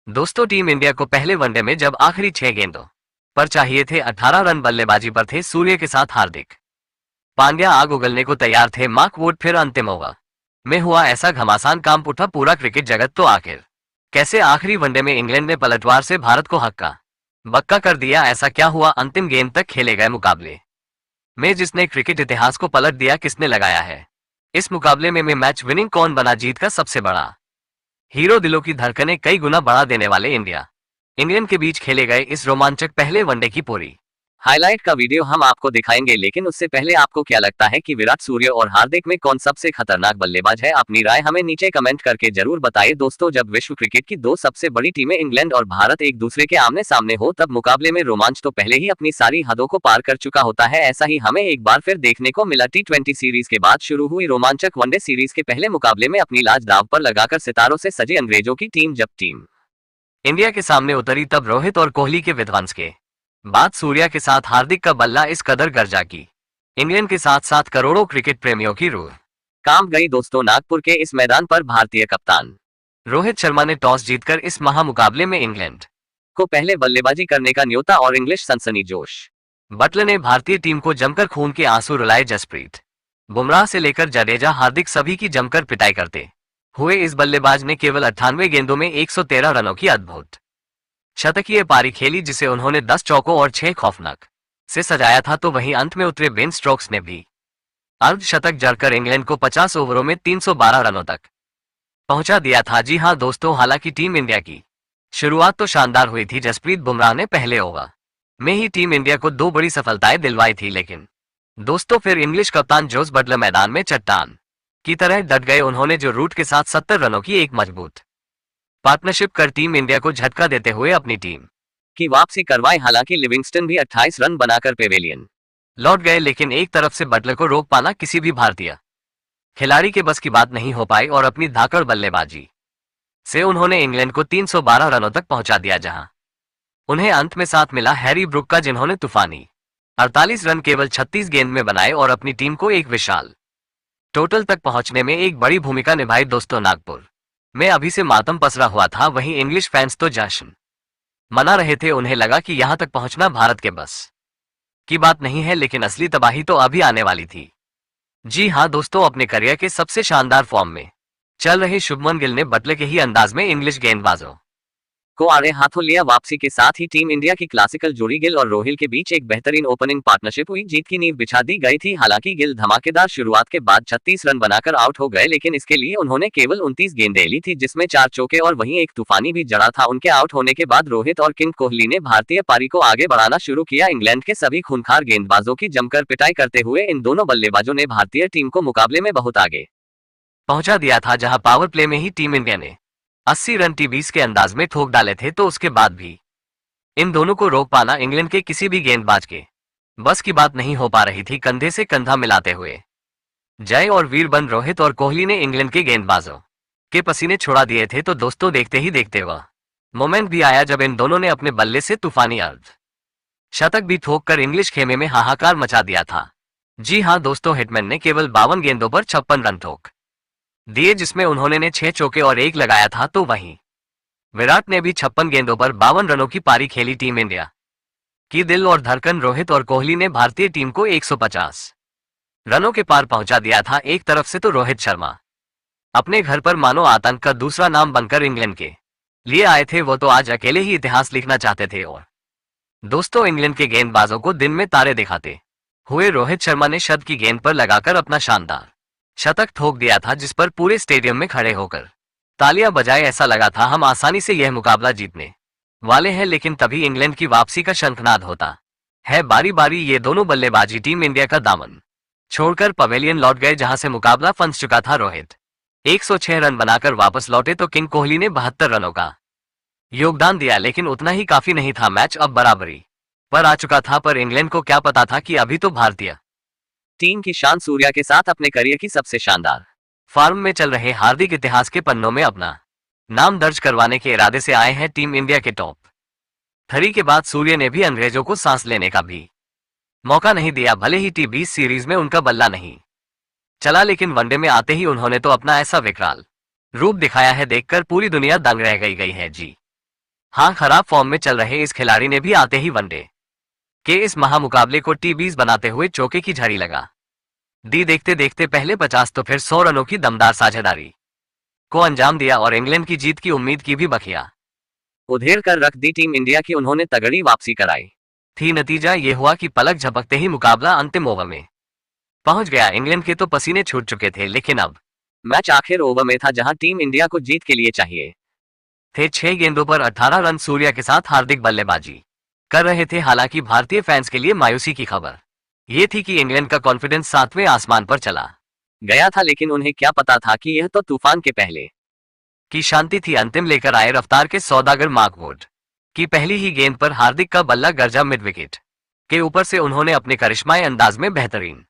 दोस्तों team India को पहले वनडे में जब आखिरी 6 गेंदों पर चाहिए थे 18 रन, बल्लेबाजी पर थे सूर्य के साथ हार्दिक पांड्या आग उगलने को तैयार थे। मार्क वुड फिर अंतिम ओवर में हुआ ऐसा घमासान, काम उठा पूरा क्रिकेट जगत। तो आखिर कैसे आखिरी वनडे में इंग्लैंड ने पलटवार से भारत को हक्का बक्का कर दिया? ऐसा क्या हुआ? अंतिम गेंद तक खेले गए मुकाबले में जिसने क्रिकेट इतिहास को पलट दिया, किसने लगाया है इस मुकाबले में मैच विनिंग? कौन बना जीत का सबसे बड़ा हीरो? दिलों की धड़कनें कई गुना बढ़ा देने वाले इंडिया इंग्लैंड के बीच खेले गए इस रोमांचक पहले वनडे की पूरी हाईलाइट का वीडियो हम आपको दिखाएंगे, लेकिन उससे पहले आपको क्या लगता है कि विराट, सूर्य और हार्दिक में कौन सबसे खतरनाक बल्लेबाज है? अपनी राय हमें नीचे कमेंट करके जरूर बताइए। दोस्तों, जब विश्व क्रिकेट की दो सबसे बड़ी टीमें इंग्लैंड और भारत एक दूसरे के आमने सामने हो, तब मुकाबले में रोमांच तो पहले ही अपनी सारी हदों को पार कर चुका होता है। ऐसा ही हमें एक बार फिर देखने को मिला T20 सीरीज के बाद शुरू हुई रोमांचक वनडे सीरीज के पहले मुकाबले में अपनी लाज दांव पर लगाकर सितारों से सजे अंग्रेजों की टीम जब टीम इंडिया के सामने उतरी, तब रोहित और कोहली के विध्वंस के बाद सूर्या के साथ हार्दिक का बल्ला इस कदर गर्जा की इंग्लैंड के साथ साथ करोड़ों क्रिकेट प्रेमियों की रूह कांप गई। दोस्तों, नागपुर के इस मैदान पर भारतीय कप्तान रोहित शर्मा ने टॉस जीतकर इस महामुकाबले में इंग्लैंड को पहले बल्लेबाजी करने का न्योता और इंग्लिश सनसनी जोश बटलर ने भारतीय टीम को जमकर खून के आंसू रुलाए। जसप्रीत बुमराह से लेकर जडेजा, हार्दिक सभी की जमकर पिटाई करते हुए इस बल्लेबाज ने केवल 98 गेंदों में 113 रनों की अद्भुत शतकीय पारी खेली, जिसे उन्होंने 10 चौकों और 6 खौफनाक से सजाया था। तो वहीं अंत में उतरे बेन स्टोक्स ने भी अर्धशतक जड़कर इंग्लैंड को 50 ओवरों में 312 रनों तक पहुंचा दिया था। जी हां दोस्तों, हालांकि टीम इंडिया की शुरुआत तो शानदार हुई थी। जसप्रीत बुमराह ने पहले ओवर में ही टीम इंडिया को 2 बड़ी सफलताएं दिलवाई थी, लेकिन दोस्तों फिर इंग्लिश कप्तान जोस बटलर मैदान में चट्टान की तरह डट गए। उन्होंने जो रूट के साथ 70 रनों की एक मजबूत पार्टनरशिप कर टीम इंडिया को झटका देते हुए अपनी टीम की वापसी करवाई। हालांकि लिविंगस्टन भी 28 रन बनाकर पेवेलियन लौट गए, लेकिन एक तरफ से बटलर को रोक पाना किसी भी भारतीय खिलाड़ी के बस की बात नहीं हो पाई और अपनी धाकड़ बल्लेबाजी से उन्होंने इंग्लैंड को 312 रनों तक पहुंचा दिया, जहां उन्हें अंत में साथ मिला हैरी ब्रुक का, जिन्होंने तूफानी 48 रन केवल 36 गेंद में बनाए और अपनी टीम को एक विशाल टोटल तक पहुंचने में एक बड़ी भूमिका निभाई। दोस्तों, नागपुर में अभी से मातम पसरा हुआ था, वहीं इंग्लिश फैंस तो जश्न मना रहे थे। उन्हें लगा कि यहां तक पहुंचना भारत के बस की बात नहीं है, लेकिन असली तबाही तो अभी आने वाली थी। जी हां दोस्तों, अपने करियर के सबसे शानदार फॉर्म में चल रहे शुभमन गिल ने बटलर के ही अंदाज में इंग्लिश गेंदबाजों को आड़े हाथों लिया। वापसी के साथ ही टीम इंडिया की क्लासिकल जोड़ी गिल और रोहिल के बीच एक बेहतरीन ओपनिंग पार्टनरशिप हुई, जीत की नींव बिछा दी गई थी। हालांकि गिल धमाकेदार शुरुआत के बाद 36 रन बनाकर आउट हो गए, लेकिन इसके लिए उन्होंने केवल 29 गेंदें ली थी, जिसमें 4 चौके और वहीं एक तूफानी भी जड़ा था। उनके आउट होने के बाद रोहित और किंग कोहली ने भारतीय पारी को आगे बढ़ाना शुरू किया। इंग्लैंड के सभी खूंखार गेंदबाजों की जमकर पिटाई करते हुए इन दोनों बल्लेबाजों ने भारतीय टीम को मुकाबले में बहुत आगे पहुंचा दिया था, जहां पावर प्ले में ही टीम इंडिया ने 80 रन T20 के अंदाज में ठोक डाले थे। तो उसके बाद भी इन दोनों को रोक पाना इंग्लैंड के किसी भी गेंदबाज के बस की बात नहीं हो पा रही थी। कंधे से कंधा मिलाते हुए जय और वीर बन रोहित और कोहली ने इंग्लैंड के गेंदबाजों के पसीने छुड़ा दिए थे। तो दोस्तों, देखते ही देखते वह मोमेंट भी आया जब इन दोनों ने अपने बल्ले से तूफानी अर्ध शतक भी ठोक कर इंग्लिश खेमे में हाहाकार मचा दिया था। जी हां दोस्तों, हिटमैन ने केवल 52 गेंदों पर 56 रन ठोक दिए, जिसमें उन्होंने ने 6 चौके और 1 लगाया था। तो वहीं विराट ने भी 56 गेंदों पर 52 रनों की पारी खेली। टीम इंडिया की दिल और धड़कन रोहित और कोहली ने भारतीय टीम को 150 रनों के पार पहुंचा दिया था। एक तरफ से तो रोहित शर्मा अपने घर पर मानो आतंक का दूसरा नाम बनकर इंग्लैंड के लिए आए थे, वो तो आज अकेले ही इतिहास लिखना चाहते थे। और दोस्तों, इंग्लैंड के गेंदबाजों को दिन में तारे दिखाते हुए रोहित शर्मा ने शतक की गेंद पर लगाकर अपना शानदार शतक ठोक दिया था, जिस पर पूरे स्टेडियम में खड़े होकर तालियां बजाए। ऐसा लगा था हम आसानी से यह मुकाबला जीतने वाले हैं, लेकिन तभी इंग्लैंड की वापसी का शंखनाद होता है। बारी बारी ये दोनों बल्लेबाजी टीम इंडिया का दामन छोड़कर पवेलियन लौट गए, जहां से मुकाबला फंस चुका था। रोहित 106 रन बनाकर वापस लौटे, तो किंग कोहली ने 72 रनों का योगदान दिया, लेकिन उतना ही काफी नहीं था। मैच अब बराबरी पर आ चुका था, पर इंग्लैंड को क्या पता था कि अभी तो भारतीय टीम की शान सूर्या के साथ अपने करियर की सबसे शानदार फॉर्म में चल रहे हार्दिक इतिहास के पन्नों में अपना नाम दर्ज करवाने के इरादे से आए हैं। टीम इंडिया के टॉप 3 के बाद सूर्य ने भी अंग्रेजों को सांस लेने का भी मौका नहीं दिया। भले ही T20 सीरीज में उनका बल्ला नहीं चला, लेकिन वनडे में आते ही उन्होंने तो अपना ऐसा विकराल रूप दिखाया है, देखकर पूरी दुनिया दंग रह गई है। जी हाँ, खराब फॉर्म में चल रहे इस खिलाड़ी ने भी आते ही वनडे के इस महामुकाबले को टी20 बनाते हुए चौके की झड़ी लगा दी। देखते देखते पहले 50 तो फिर 100 रनों की दमदार साझेदारी को अंजाम दिया और इंग्लैंड की जीत की उम्मीद की भी बखिया उधेड़ कर रख दी टीम इंडिया की। उन्होंने तगड़ी वापसी कराई थी। नतीजा ये हुआ कि पलक झपकते ही मुकाबला अंतिम ओवर में पहुंच गया। इंग्लैंड के तो पसीने छूट चुके थे, लेकिन अब मैच आखिर ओवर में था जहां टीम इंडिया को जीत के लिए चाहिए थे 6 गेंदों पर 18 रन। सूर्या के साथ हार्दिक बल्लेबाजी कर रहे थे। हालांकि भारतीय फैंस के लिए मायूसी की खबर यह थी कि इंग्लैंड का कॉन्फिडेंस 7वें आसमान पर चला गया था, लेकिन उन्हें क्या पता था कि यह तो तूफान के पहले की शांति थी। अंतिम लेकर आए रफ्तार के सौदागर मार्क वुड की पहली ही गेंद पर हार्दिक का बल्ला गरजा मिड विकेट के ऊपर से उन्होंने अपने करिश्माई अंदाज में बेहतरीन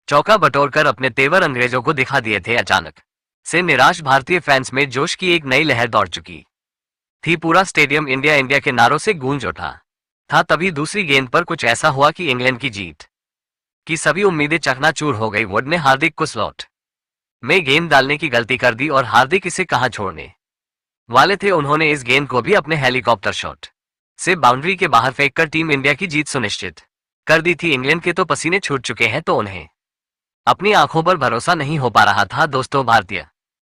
चौका बटोरकर अपने तेवर अंग्रेजों को दिखा दिए थे। अचानक से निराश भारतीय फैंस में जोश की एक नई लहर दौड़ चुकी थी। पूरा स्टेडियम इंडिया इंडिया के नारों से गूंज उठा था। तभी दूसरी गेंद पर कुछ ऐसा हुआ कि इंग्लैंड की जीत की सभी उम्मीदें चकनाचूर हो गई। वुड ने हार्दिक को स्लॉट में गेंद डालने की गलती कर दी और हार्दिक इसे कहां छोड़ने वाले थे। उन्होंने इस गेंद को भी अपने हेलीकॉप्टर शॉट से बाउंड्री के बाहर फेंककर टीम इंडिया की जीत सुनिश्चित कर दी थी। इंग्लैंड के तो पसीने छूट चुके हैं, तो उन्हें अपनी आंखों पर भरोसा नहीं हो पा रहा था। दोस्तों, भारतीय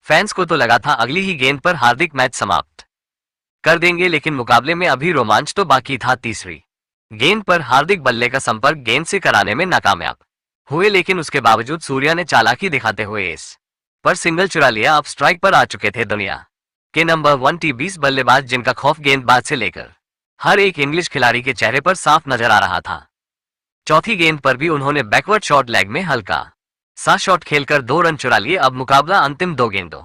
फैंस को तो लगा था अगली ही गेंद पर हार्दिक मैच समाप्त कर देंगे, लेकिन मुकाबले में अभी रोमांच तो बाकी था। तीसरी गेंद पर हार्दिक बल्ले का संपर्क गेंद से कराने में नाकामयाब हुए, लेकिन उसके बावजूद सूर्या ने चालाकी दिखाते हुए इस पर सिंगल चुरा लिया। अब स्ट्राइक पर आ चुके थे दुनिया के नंबर 1 टी20 बल्लेबाज, जिनका खौफ गेंदबाज से लेकर हर एक इंग्लिश खिलाड़ी के चेहरे पर साफ नजर आ रहा था। चौथी गेंद पर भी उन्होंने बैकवर्ड शॉट लेग में हल्का सा शॉट खेलकर 2 रन चुरा लिए। अब मुकाबला अंतिम 2 गेंदों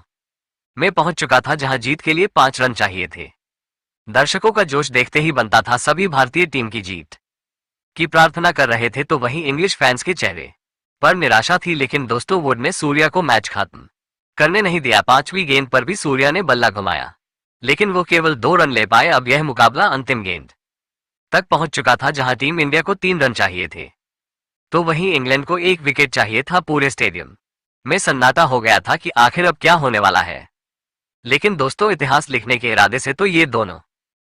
में पहुंच चुका था, जहां जीत के लिए 5 रन चाहिए थे। दर्शकों का जोश देखते ही बनता था। सभी भारतीय टीम की जीत की प्रार्थना कर रहे थे, तो वहीं इंग्लिश फैंस के चेहरे पर निराशा थी। लेकिन दोस्तों, वुड ने सूर्या को मैच खत्म करने नहीं दिया। 5वीं गेंद पर भी सूर्या ने बल्ला घुमाया, लेकिन वो केवल 2 रन ले पाए। अब यह मुकाबला अंतिम गेंद तक पहुंच चुका था, जहां टीम इंडिया को 3 रन चाहिए थे, तो वहीं इंग्लैंड को 1 विकेट चाहिए था। पूरे स्टेडियम में सन्नाटा हो गया था कि आखिर अब क्या होने वाला है। लेकिन दोस्तों, इतिहास लिखने के इरादे से तो ये दोनों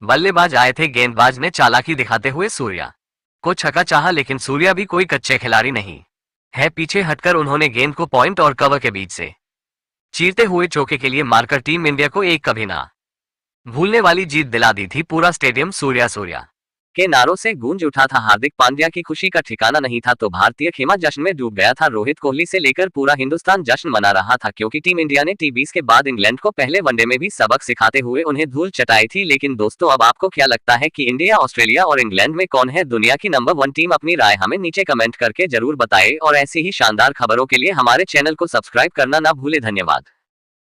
बल्लेबाज आए थे। गेंदबाज ने चालाकी दिखाते हुए सूर्या को छक्का चाहा, लेकिन सूर्या भी कोई कच्चे खिलाड़ी नहीं है। पीछे हटकर उन्होंने गेंद को पॉइंट और कवर के बीच से चीरते हुए चौके के लिए मारकर टीम इंडिया को एक कभी ना भूलने वाली जीत दिला दी थी। पूरा स्टेडियम सूर्या सूर्या के नारों से गूंज उठा था। हार्दिक पांड्या की खुशी का ठिकाना नहीं था, तो भारतीय खेमा जश्न में डूब गया था। रोहित कोहली से लेकर पूरा हिंदुस्तान जश्न मना रहा था, क्योंकि टीम इंडिया ने टी20 के बाद इंग्लैंड को पहले वनडे में भी सबक सिखाते हुए उन्हें धूल चटाई थी। लेकिन दोस्तों, अब आपको क्या लगता है कि इंडिया, ऑस्ट्रेलिया और इंग्लैंड में कौन है दुनिया की नंबर 1 टीम? अपनी राय हमें नीचे कमेंट करके जरूर बताएं और ऐसी ही शानदार खबरों के लिए हमारे चैनल को सब्सक्राइब करना ना भूले। धन्यवाद।